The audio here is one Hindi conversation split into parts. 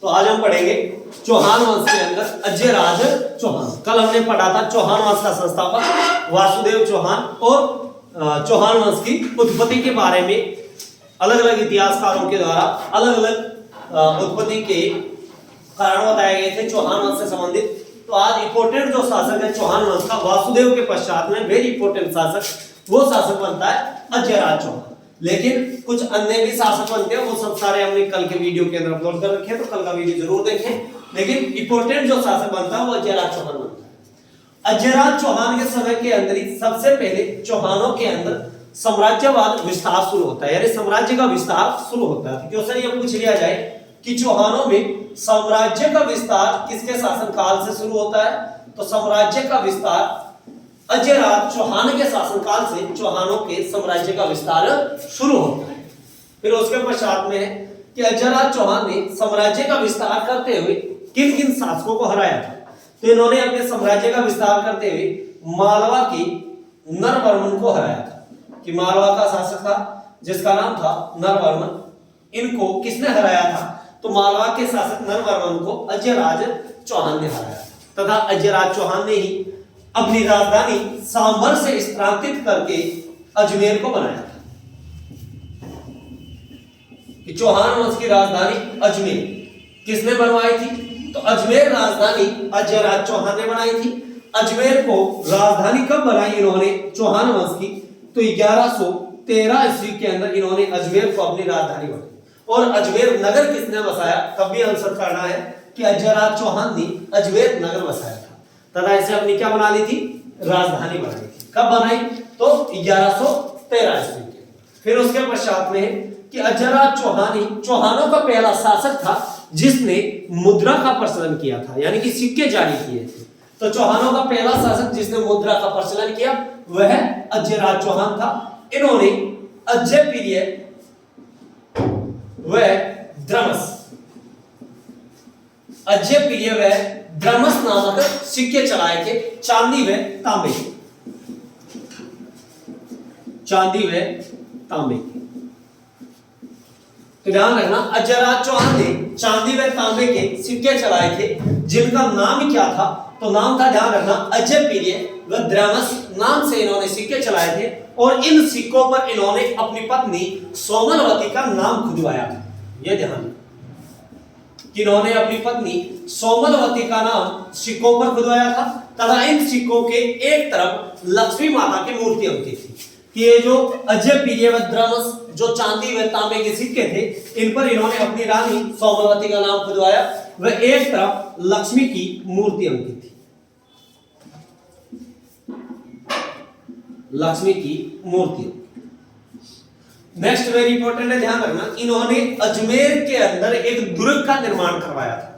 तो आज हम पढ़ेंगे चौहान वंश के अंदर अजयराज चौहान। कल हमने पढ़ा था चौहान वंश का संस्थापक वासुदेव चौहान और चौहान वंश की उत्पत्ति के बारे में अलग अलग इतिहासकारों के द्वारा अलग अलग उत्पत्ति के कारण बताए गए थे चौहान वंश से संबंधित। तो आज इंपोर्टेंट जो शासक है चौहान वंश का वासुदेव के पश्चात में वेरी इंपोर्टेंट शासक वो शासक बनता है अजयराज चौहान। लेकिन कुछ अन्य भी शासक बनते हैं, वो सब सारे हमने कल के वीडियो के अंदर अपलोड कर रखे, तो कल का वीडियो जरूर देखें। लेकिन इंपोर्टेंट जो शासक बनता है वो अजयराज चौहान बनता है। अजयराज चौहान के समय के अंदर ही सबसे पहले चौहानों के अंदर साम्राज्यवाद विस्तार शुरू होता है, यानी साम्राज्य का विस्तार शुरू होता है। क्वेश्चन ये पूछ लिया जाए कि चौहानों में साम्राज्य का विस्तार किसके शासनकाल से शुरू होता है, तो साम्राज्य का विस्तार अजयराज चौहान के शासनकाल से चौहानों के साम्राज्य का विस्तार शुरू होता है। फिर उसके पश्चात में है कि अजयराज चौहान ने साम्राज्य का विस्तार करते हुए किन किन शासकों को हराया था। तो इन्होंने अपने साम्राज्य का विस्तार करते हुए मालवा के नरवर्मन को हराया था, कि मालवा का शासक था जिसका नाम था नरवर्मन। इनको किसने हराया था, तो मालवा के शासक नरवर्मन को अजयराज चौहान ने हराया तथा अजयराज चौहान ने ही अपनी राजधानी सांभर से स्थानांतरित करके अजमेर को बनाया था। कि चौहान वंश की राजधानी अजमेर किसने बनवाई थी, तो अजमेर राजधानी अजयराज चौहान ने बनाई थी। अजमेर को राजधानी कब बनाई इन्होंने चौहान वंश की, तो 1113 ईस्वी के अंदर इन्होंने अजमेर को अपनी राजधानी बनाई। और अजमेर नगर किसने बसाया, तब भी आंसर करना है कि अजयराज चौहान ने अजमेर नगर बसाया था तथा इसे अपनी क्या बना ली थी, राजधानी बना ली थी। कब बनाई, तो 1113 ईस्वी के। फिर उसके पश्चात में कि अजयराज चौहान ही चौहानों का पहला शासक था जिसने मुद्रा का प्रचलन किया था, यानी कि सिक्के जारी किए थे। तो चौहानों का पहला शासक जिसने मुद्रा का प्रचलन किया वह अजयराज चौहान था। इन्होंने अजय पीरियड वह द्रमस अजय प्रिय व द्रमस नामक सिक्के चलाए थे, चांदी व तांबे, चांदी व तांबे। तो ध्यान रखना अजयराज चौहान ने चांदी व तांबे के सिक्के चलाए थे जिनका नाम क्या था, तो नाम था, ध्यान रखना, अजय प्रिय व द्रमस नाम से इन्होंने सिक्के चलाए थे। और इन सिक्कों पर इन्होंने अपनी पत्नी सोमलवती का नाम खुदवाया था। यह ध्यान कि इन्होंने अपनी पत्नी सोमलवती का नाम सिक्कों पर खुदवाया था तथा इन सिक्कों के एक तरफ लक्ष्मी माता की मूर्ति अंकित थी। कि ये जो अजय प्रिय व द्रमस जो चांदी व तांबे के सिक्के थे, इन पर इन्होंने अपनी रानी सोमलवती का नाम खुदवाया व एक तरफ लक्ष्मी की मूर्ति अंकित थी, लक्ष्मी की मूर्ति। नेक्स्ट वेरी इंपॉर्टेंट है, ध्यान रखना, इन्होंने अजमेर के अंदर एक दुर्ग का निर्माण करवाया था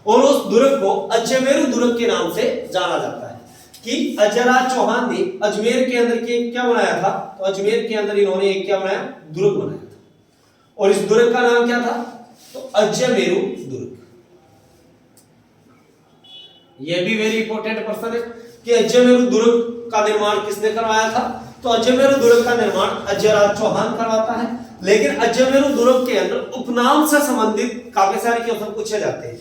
और उस दुर्ग को अजमेरू दुर्ग के नाम से जाना जाता है। कि अजयराज चौहान ने अजमेर के अंदर क्या बनाया था, तो अजमेर के अंदर इन्होंने एक क्या बनाया, दुर्ग बनाया था। और इस दुर्ग का नाम क्या था, तो अजमेरू दुर्ग। यह भी वेरी इंपॉर्टेंट प्रश्न है कि अजमेरू दुर्ग का निर्माण किसने करवाया था, तो अजमेरू दुर्ग का निर्माण अजयराज चौहान करवाता है। लेकिन अजमेरू दुर्ग के अंदर उपनाम से संबंधित काफी सारे क्वेश्चन पूछे जाते हैं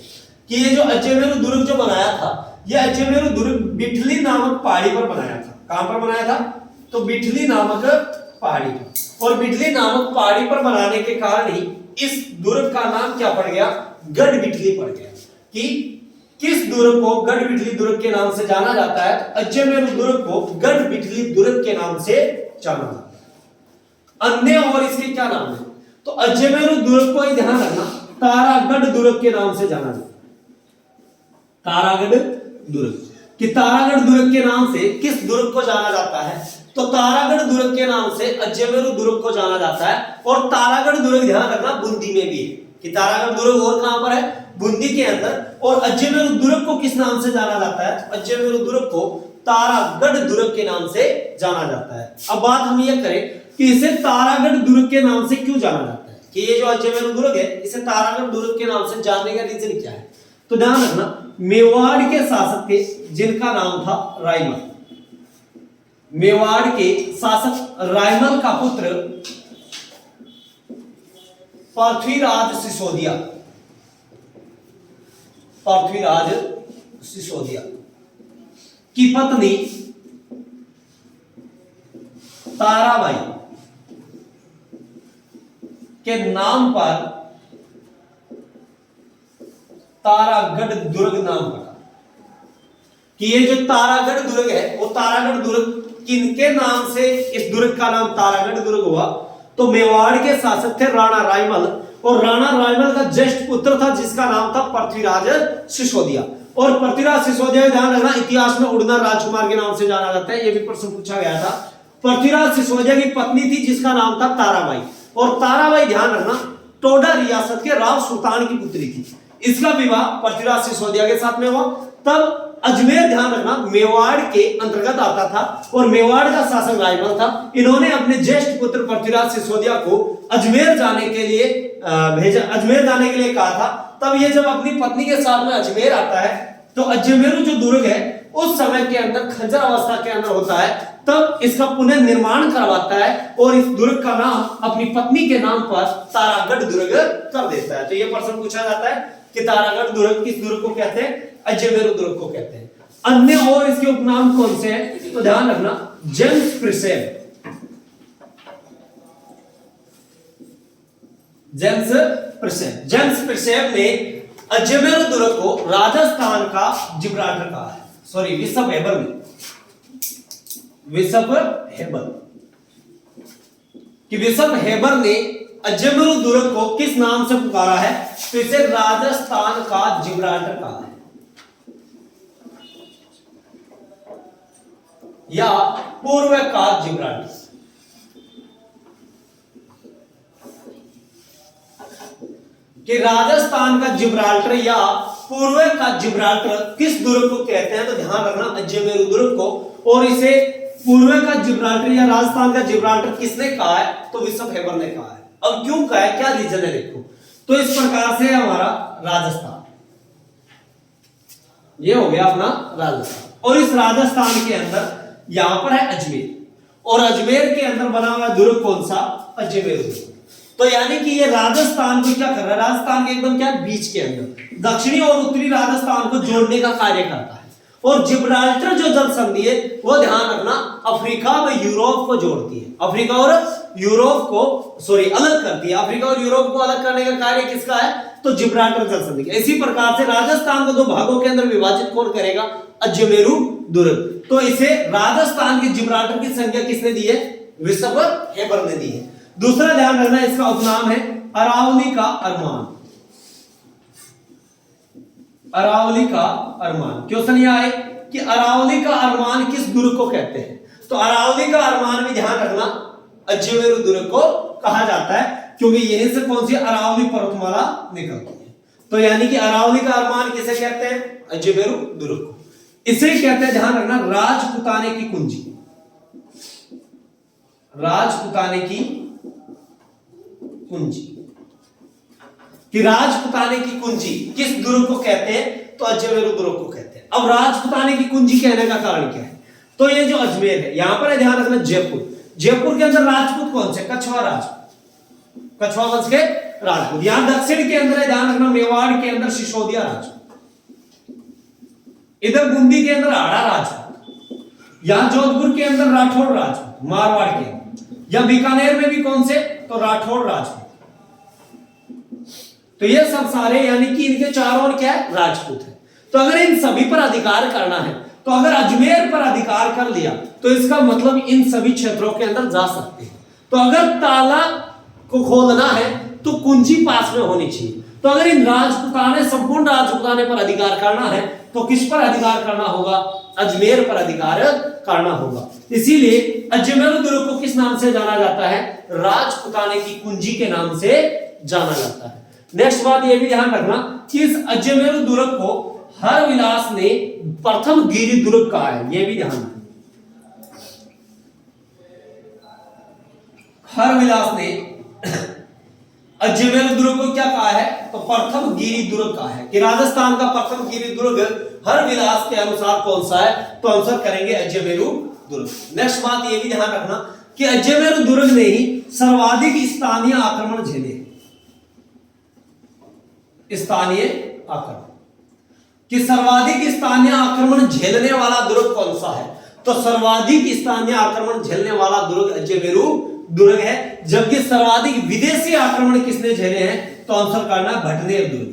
कि ये जो अजमेरू दुर्ग जो बनाया था, यह अजमेरू दुर्ग बिठली नामक पहाड़ी पर बनाया था। कहां पर बनाया था, तो बिठली नामक पहाड़ी पर। और बिठली नामक पहाड़ी पर बनाने के कारण ही इस दुर्ग का नाम क्या पड़ गया, गढ़ बिठली पड़ गया। कि किस दुर्ग को गढ़ बिठली दुर्ग के नाम से जाना जाता है, तो अजमेरू दुर्ग को गढ़ बिठली दुर्ग के नाम से जाना जाता है। अन्य और इसके क्या नाम है, तो अजमेरू दुर्ग को ही ध्यान रखना तारागढ़ दुर्ग के नाम से जाना जाता है। तारागढ़ दुर्ग, कि तारागढ़ दुर्ग के नाम से किस दुर्ग को जाना जाता है, तो तारागढ़ दुर्ग के नाम से अजमेरू दुर्ग को जाना जाता है। और तारागढ़ दुर्ग ध्यान रखना बूंदी में भी है, कि तारागढ़ दुर्ग और कहां पर है, बूंदी के अंदर। और अजमेरू दुर्ग को किस नाम से जाना जाता है, अजमेरू दुर्ग को तारागढ़ दुर्ग के नाम से जाना जाता है। अब बात हम ये करें कि इसे तारागढ़ दुर्ग के नाम से क्यों जाना जाता है, कि ये जो अजमेरू दुर्ग है इसे तारागढ़ दुर्ग के नाम से जानने का रीजन क्या है, तो ध्यान रखना, मेवाड़ के शासक थे जिनका नाम था रायमल। मेवाड़ के शासक रायमल का पुत्र पृथ्वीराज सिसोदिया, पृथ्वीराज सिसोदिया की पत्नी ताराबाई के नाम पर तारागढ़ दुर्ग नाम पड़ा। कि ये जो तारागढ़ दुर्ग है वो तारागढ़ दुर्ग किनके नाम से इस दुर्ग का नाम तारागढ़ दुर्ग हुआ? तो मेवाड़ के शासक थे राणा रायमल, और राणा रायमल का ज्येष्ठ पुत्र था जिसका नाम था पृथ्वीराज सिसोदिया। और पृथ्वीराज सिसोदिया, ध्यान रखना, इतिहास में उड़ना राजकुमार के नाम से जाना जाता है, यह भी प्रश्न पूछा गया था। पृथ्वीराज सिसोदिया की पत्नी थी जिसका नाम था ताराबाई, और ताराबाई, ध्यान रखना, टोडा रियासत के राव सुल्तान की पुत्री थी। इसका विवाह पृथ्वीराज सिसोदिया के साथ में हुआ। तब अजमेर, ध्यान रखना, मेवाड़ के अंतर्गत आता था और मेवाड़ का शासक रायमल था। इन्होंने अपने ज्येष्ठ पुत्र पृथ्वीराज सिसोदिया को अजमेर जाने के लिए भेजा, अजमेर जाने के लिए कहा था। तब ये जब अपनी पत्नी के साथ में अजमेर आता है तो अजमेरू जो दुर्ग है उस समय के अंदर खंजर अवस्था के अंदर होता है। तब इसका पुनर्निर्माण करवाता है और इस दुर्ग का नाम अपनी पत्नी के नाम पर तारागढ़ दुर्ग कर देता है। तो यह प्रश्न पूछा जाता है कि तारागढ़ दुर्ग किस दुर्ग को कहते हैं? अजमेरू दुर्ग को कहते हैं। अन्य और इसके उपनाम कौन से हैं? तो ध्यान रखना, जेम्स प्रिसेप, जेम्स प्रिसेप ने अजमेरू दुर्ग को राजस्थान का जिब्राल्टर कहा है। सॉरी, विशप हेबर ने, विशप हेबर, कि विशप हेबर ने अजमेरू दुर्ग को किस नाम से पुकारा है? तो इसे राजस्थान का जिब्राल्टर कहा है, या पूर्व का जिब्राल्टर। कि राजस्थान का जिब्राल्टर या पूर्व का जिब्राल्टर किस दुर्ग को कहते हैं? तो ध्यान रखना, अजमेरू दुर्ग को। और इसे पूर्व का जिब्राल्टर या राजस्थान का जिब्राल्टर किसने कहा है? तो विशप हेबर ने कहा है। अब क्यों कहा है, क्या रीजन है, देखो। तो इस प्रकार से हमारा राजस्थान, ये हो गया अपना राजस्थान, और इस राजस्थान के अंदर यहां पर है अजमेर, और अजमेर के अंदर बना हुआ दुर्ग कौन सा? अजमेर दुर्ग। तो यानी कि ये राजस्थान को क्या कर रहा है? राजस्थान के एकदम क्या बीच के अंदर दक्षिणी और उत्तरी राजस्थान को जोड़ने का कार्य करता है। और जिब्राल्टर जो जल संधि है वो, ध्यान रखना, अफ्रीका व यूरोप को जोड़ती है। अफ्रीका और यूरोप को, सॉरी, अलग करती है। अफ्रीका और यूरोप को अलग करने का कार्य किसका है? तो जिब्राल्टर जल संधि का। इसी प्रकार से राजस्थान को दो भागों के अंदर विभाजित कौन करेगा? अजमेरू दुर्ग। तो इसे राजस्थान के जिब्राल्टर की संज्ञा किसने दी है? विशप हेबर ने दी है। दूसरा ध्यान रखना, इसका उपनाम है अरावली का अरमान। अरावली का अरमान। क्वेश्चन यह है कि अरावली का अरमान किस दुर्ग को कहते हैं? तो अरावली का अरमान भी, ध्यान रखना, अजमेरू दुर्ग को कहा जाता है, क्योंकि यहीं से कौन सी अरावली पर्वतमाला निकलती है। तो यानी कि अरावली का अरमान किसे कहते हैं? अजमेरू दुर्ग को। इसे कहते हैं, ध्यान रखना, राजपुताने की कुंजी। राजपुताने की कुंजी। कि राजपुताने की कुंजी किस दुर्ग को कहते हैं? तो अजमेरू दुर्ग को कहते हैं। अब राजपुताने की कुंजी कहने का कारण क्या है? तो ये जो अजमेर है, यहां पर है, ध्यान रखना, जयपुर। जयपुर के अंदर राजपूत कौन से? कछवा राजपूत, कछवा वंश के राजपूत। यहां दक्षिण के अंदर है, ध्यान रखना, मेवाड़ के अंदर सिसोदिया राजपूत, इधर बूंदी के अंदर हाड़ा राजपूत, यहां जोधपुर के अंदर राठौड़ राजपूत, मारवाड़ के अंदर, या बीकानेर में भी कौन से? तो राठौड़ राजपूत। तो ये सब सारे, यानी कि इनके चारों ओर क्या है? राजपूत है। तो अगर इन सभी पर अधिकार करना है, तो अगर अजमेर पर अधिकार कर लिया तो इसका मतलब इन सभी क्षेत्रों के अंदर जा सकते हैं। तो अगर ताला को खोलना है तो कुंजी पास में होनी चाहिए। तो अगर इन राजपुताने, संपूर्ण राजपुताने पर अधिकार करना है तो किस पर अधिकार करना होगा? अजमेर पर अधिकार करना होगा। इसीलिए अजमेर दुर्ग को किस नाम से जाना जाता है? राजपुताने की कुंजी के नाम से जाना जाता है। नेक्स्ट बात यह भी ध्यान रखना कि इस अजमेर दुर्ग को हरविलास ने प्रथम गिरि दुर्ग कहा है। यह भी ध्यान रखना, हरविलास ने अजमेर दुर्ग को क्या कहा है? तो प्रथम गिरि दुर्ग कहा है। कि राजस्थान का प्रथम गिरि दुर्ग हरविलास के अनुसार कौन सा है? तो आंसर करेंगे अजमेरू दुर्ग। नेक्स्ट बात यह भी ध्यान रखना कि अजमेरू दुर्ग ने ही सर्वाधिक स्थानीय आक्रमण झेले। स्थानीय आक्रमण, कि सर्वाधिक स्थानीय आक्रमण झेलने वाला दुर्ग कौन सा है। तो सर्वाधिक स्थानीय आक्रमण झेलने वाला दुर्ग अजमेरू दुर्ग है, जबकि सर्वाधिक विदेशी आक्रमण किसने झेले हैं, तो आंसर करना भटनेर दुर्ग।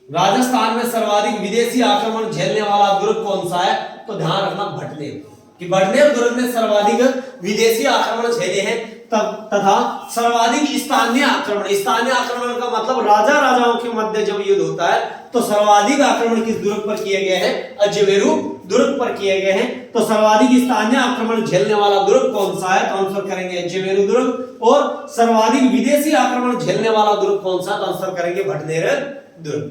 राजस्थान में सर्वाधिक विदेशी आक्रमण झेलने वाला दुर्ग कौन सा है, तो ध्यान रखना भटनेर, कि भटनेर दुर्ग ने सर्वाधिक विदेशी आक्रमण झेले हैं। तथा सर्वाधिक स्थानीय आक्रमण का मतलब राजा राजाओं के मध्य जब युद्ध होता है तो सर्वाधिक आक्रमण किस दुर्ग पर किए गए हैं, अजमेरू दुर्ग पर किए गए हैं। तो सर्वाधिक स्थानीय आक्रमण झेलने वाला दुर्ग कौन सा है, तो आंसर करेंगे अजमेरू दुर्ग। और सर्वाधिक विदेशी आक्रमण झेलने वाला दुर्ग कौन सा, तो आंसर करेंगे भटनेर दुर्ग।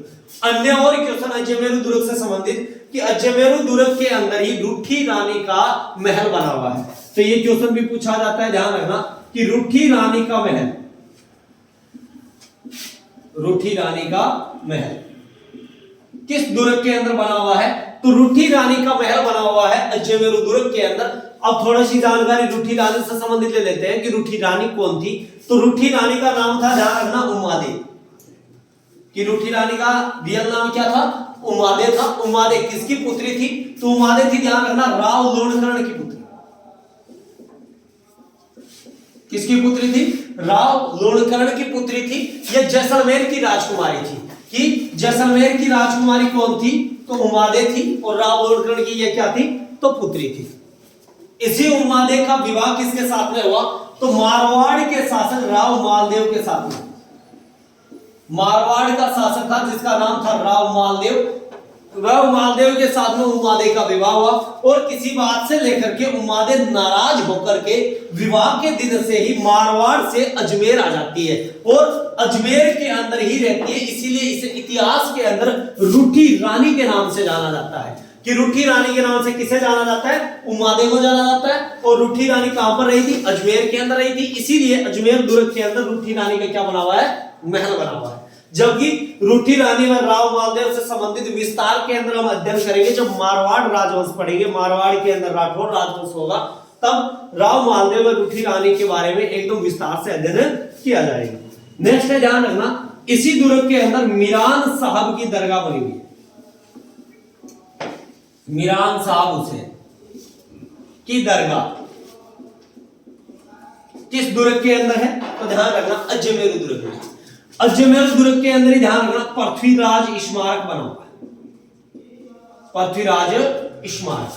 अन्य और क्वेश्चन अजमेरू दुर्ग से संबंधित कि अजमेरू दुर्ग के अंदर ही रूठी रानी का महल बना हुआ है। तो ये क्वेश्चन भी पूछा जाता है, ध्यान रखना कि रूठी रानी का महल, रूठी रानी का महल किस दुर्ग के अंदर बना हुआ है, तो रूठी रानी का महल बना हुआ है अजमेरू दुर्ग के अंदर। अब थोड़ी सी जानकारी रूठी रानी से संबंधित ले लेते हैं कि रूठी रानी कौन थी। तो रूठी रानी का नाम था, ध्यान रखना, उमादेव, कि रूठी रानी का रियल नाम क्या था, उमादेव था। उमादेव किसकी पुत्री थी, तो उमादेव थी, ध्यान रखना, राव लोणकर्ण की पुत्री। किसकी पुत्री थी, राव लोणकर्ण की पुत्री थी। यह जैसलमेर की राजकुमारी थी, कि जैसलमेर की राजकुमारी कौन थी, तो उमादेव थी। और राव लोणकर्ण की यह क्या थी, तो पुत्री थी। इसी उमादेव का विवाह किसके साथ में हुआ, तो मारवाड़ के शासक राव मालदेव के साथ में। मारवाड़ का शासक था जिसका नाम था राव मालदेव। राव मालदेव के साथ में उमादेव का विवाह हुआ और किसी बात से लेकर के उमादेव नाराज होकर के विवाह के दिन से ही मारवाड़ से अजमेर आ जाती है और अजमेर के अंदर ही रहती है। इसीलिए इसे इतिहास के अंदर रूठी रानी के नाम से जाना जाता है, कि रूठी रानी के नाम से किसे जाना जाता है, उमादेव को जाना जाता है। और रूठी रानी कहां पर रही थी, अजमेर के अंदर रही थी। इसीलिए अजमेर दुर्ग के अंदर रूठी रानी का क्या बना हुआ है, महल बना हुआ है। जबकि रूठी रानी व राव मालदेव से संबंधित विस्तार के अंदर हम अध्ययन करेंगे जब मारवाड़ राजवंश पढ़ेंगे, मारवाड़ के अंदर राठौर राजवंश होगा, तब राव मालदेव व रूठी रानी के बारे में एकदम विस्तार से अध्ययन किया जाएगा। नेक्स्ट है, ध्यान रखना, इसी दुर्ग के अंदर मीरान साहब की दरगाह बनी हुई है। मीरान साहब हुसैन की दरगाह किस दुर्ग के अंदर है, तो ध्यान रखना अजमेरू दुर्ग में। अजमेर दुर्ग के अंदर ही ध्यान रखना पृथ्वीराज स्मारक बना हुआ है। पृथ्वीराज स्मारक,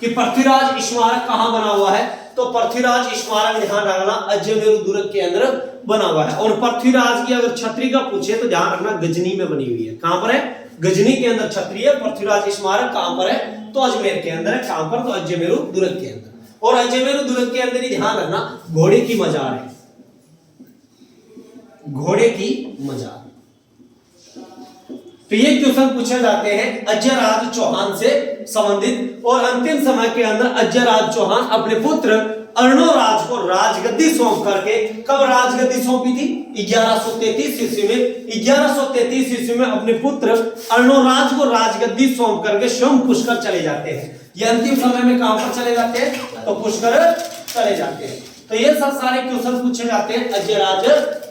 कि पृथ्वीराज स्मारक कहां बना हुआ है, तो पृथ्वीराज स्मारक ध्यान रखना अजमेर दुर्ग के अंदर बना हुआ है। और पृथ्वीराज की अगर छतरी का पूछे तो ध्यान रखना गजनी में बनी हुई है। कहां पर है, गजनी के अंदर छतरी है। पृथ्वीराज स्मारक कहां पर है, तो अजमेर के अंदर है। कहां पर, तो अजमेर दुर्ग के अंदर। और अजमेर दुर्ग के अंदर ही ध्यान रखना घोड़े की मजार है, घोड़े की मजार। तो ये क्वेश्चन पूछे जाते हैं अजयराज चौहान से संबंधित। और अंतिम समय के अंदर अजयराज चौहान अपने पुत्र अर्णोराज को राजगद्दी सौंप करके, कब राजगद्दी सौंपी थी, 1133 ईस्वी में। 1133 ईस्वी में अपने पुत्र अर्णोराज को राजगद्दी सौंप करके स्वयं पुष्कर चले जाते हैं। ये अंतिम समय में कहां पर चले जाते हैं, तो पुष्कर चले जाते हैं। तो ये सब सारे क्वेश्चन पूछे जाते हैं अजयराज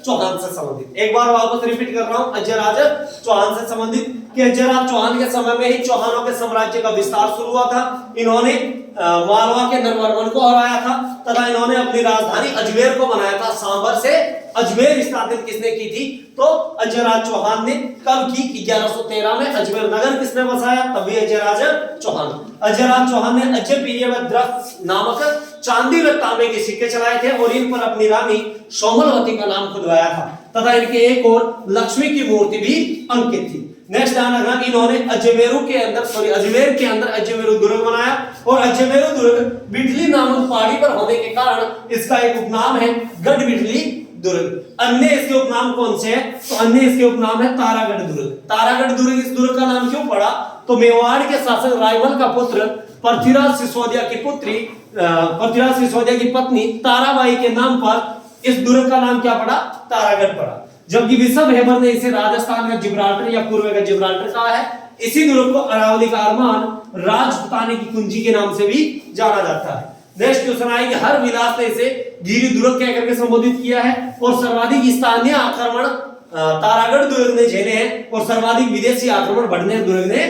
चौहान से संबंधित। एक बार वापस रिपीट कर रहा हूं, अजयराज चौहान से संबंधित कि अजयराज चौहान के समय में ही चौहानों के साम्राज्य का विस्तार शुरू हुआ था। इन्होंने मालवा के नरवर्मन को हराया था तथा इन्होंने अपनी राजधानी अजमेर को बनाया था। सांभर से अजमेर स्थापित किसने की थी, तो अजयराज चौहान ने। कब की, 1113 में। अजमेर नगर किसने बसाया, तभी अजयराज चौहान। अजयराज चौहान ने अजय प्रियव्रत नामक चांदी व तांबे के सिक्के चलाए थे और इन पर अपनी रानी सोमलवती का नाम खुदवाया था तथा इनके एक और लक्ष्मी की मूर्ति भी अंकित थी। नेक्स्ट ध्यान रखना, इन्होंने अजमेर के अंदर अजमेरू दुर्ग बनाया और अजमेरू दुर्ग बिठली नामक पहाड़ी पर होने के कारण इसका एक उपनाम है गढ़ बिठली दुर्ग। अन्य इसके उपनाम कौन से हैं, तो अन्य इसके उपनाम है तारागढ़ दुर्ग। तारागढ़ दुर्ग इस दुर्ग का नाम क्यों पड़ा, तो मेवाड़ के शासक रायमल का पुत्र पृथ्वीराज सिसोदिया की पुत्री पृथ्वीराज सिसोदिया की पत्नी ताराबाई के नाम पर इस दुर्ग का नाम क्या पड़ा, तारागढ़ पड़ा। जबकि विशव हेबर ने इसे राजस्थान का जिब्राल्टर या पूर्व का जिब्राल्टर कहा है। इसी दुर्ग को अरावली का अरमान, राजपुताने की कुंजी के नाम से भी जाना जाता है। नेक्स्ट क्वेश्चन आएगा, हर विलास ने इसे गिरी दुर्ग कह करके संबोधित किया है और सर्वाधिक स्थानीय आक्रमण तारागढ़ दुर्ग ने झेले हैं और सर्वाधिक विदेशी आक्रमण भड़नेर दुर्ग ने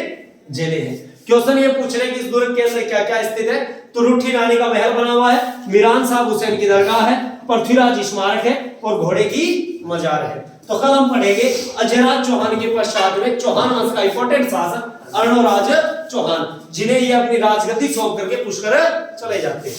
झेले हैं। क्वेश्चन ये पूछ रहे हैं कि इस दुर्ग के अंदर क्या क्या स्थित है, तो रुठी रानी का महल बना हुआ है, मीरान साहब हुसैन की दरगाह है, पृथ्वीराज स्मारक है और घोड़े की मजार है। तो कल हम पढ़ेंगे अजयराज चौहान के पश्चात में चौहान वंश का इंपॉर्टेंट शासक अर्णोराज चौहान, जिन्हें ये अपनी राजगद्दी सौंप करके पुष्कर चले जाते हैं।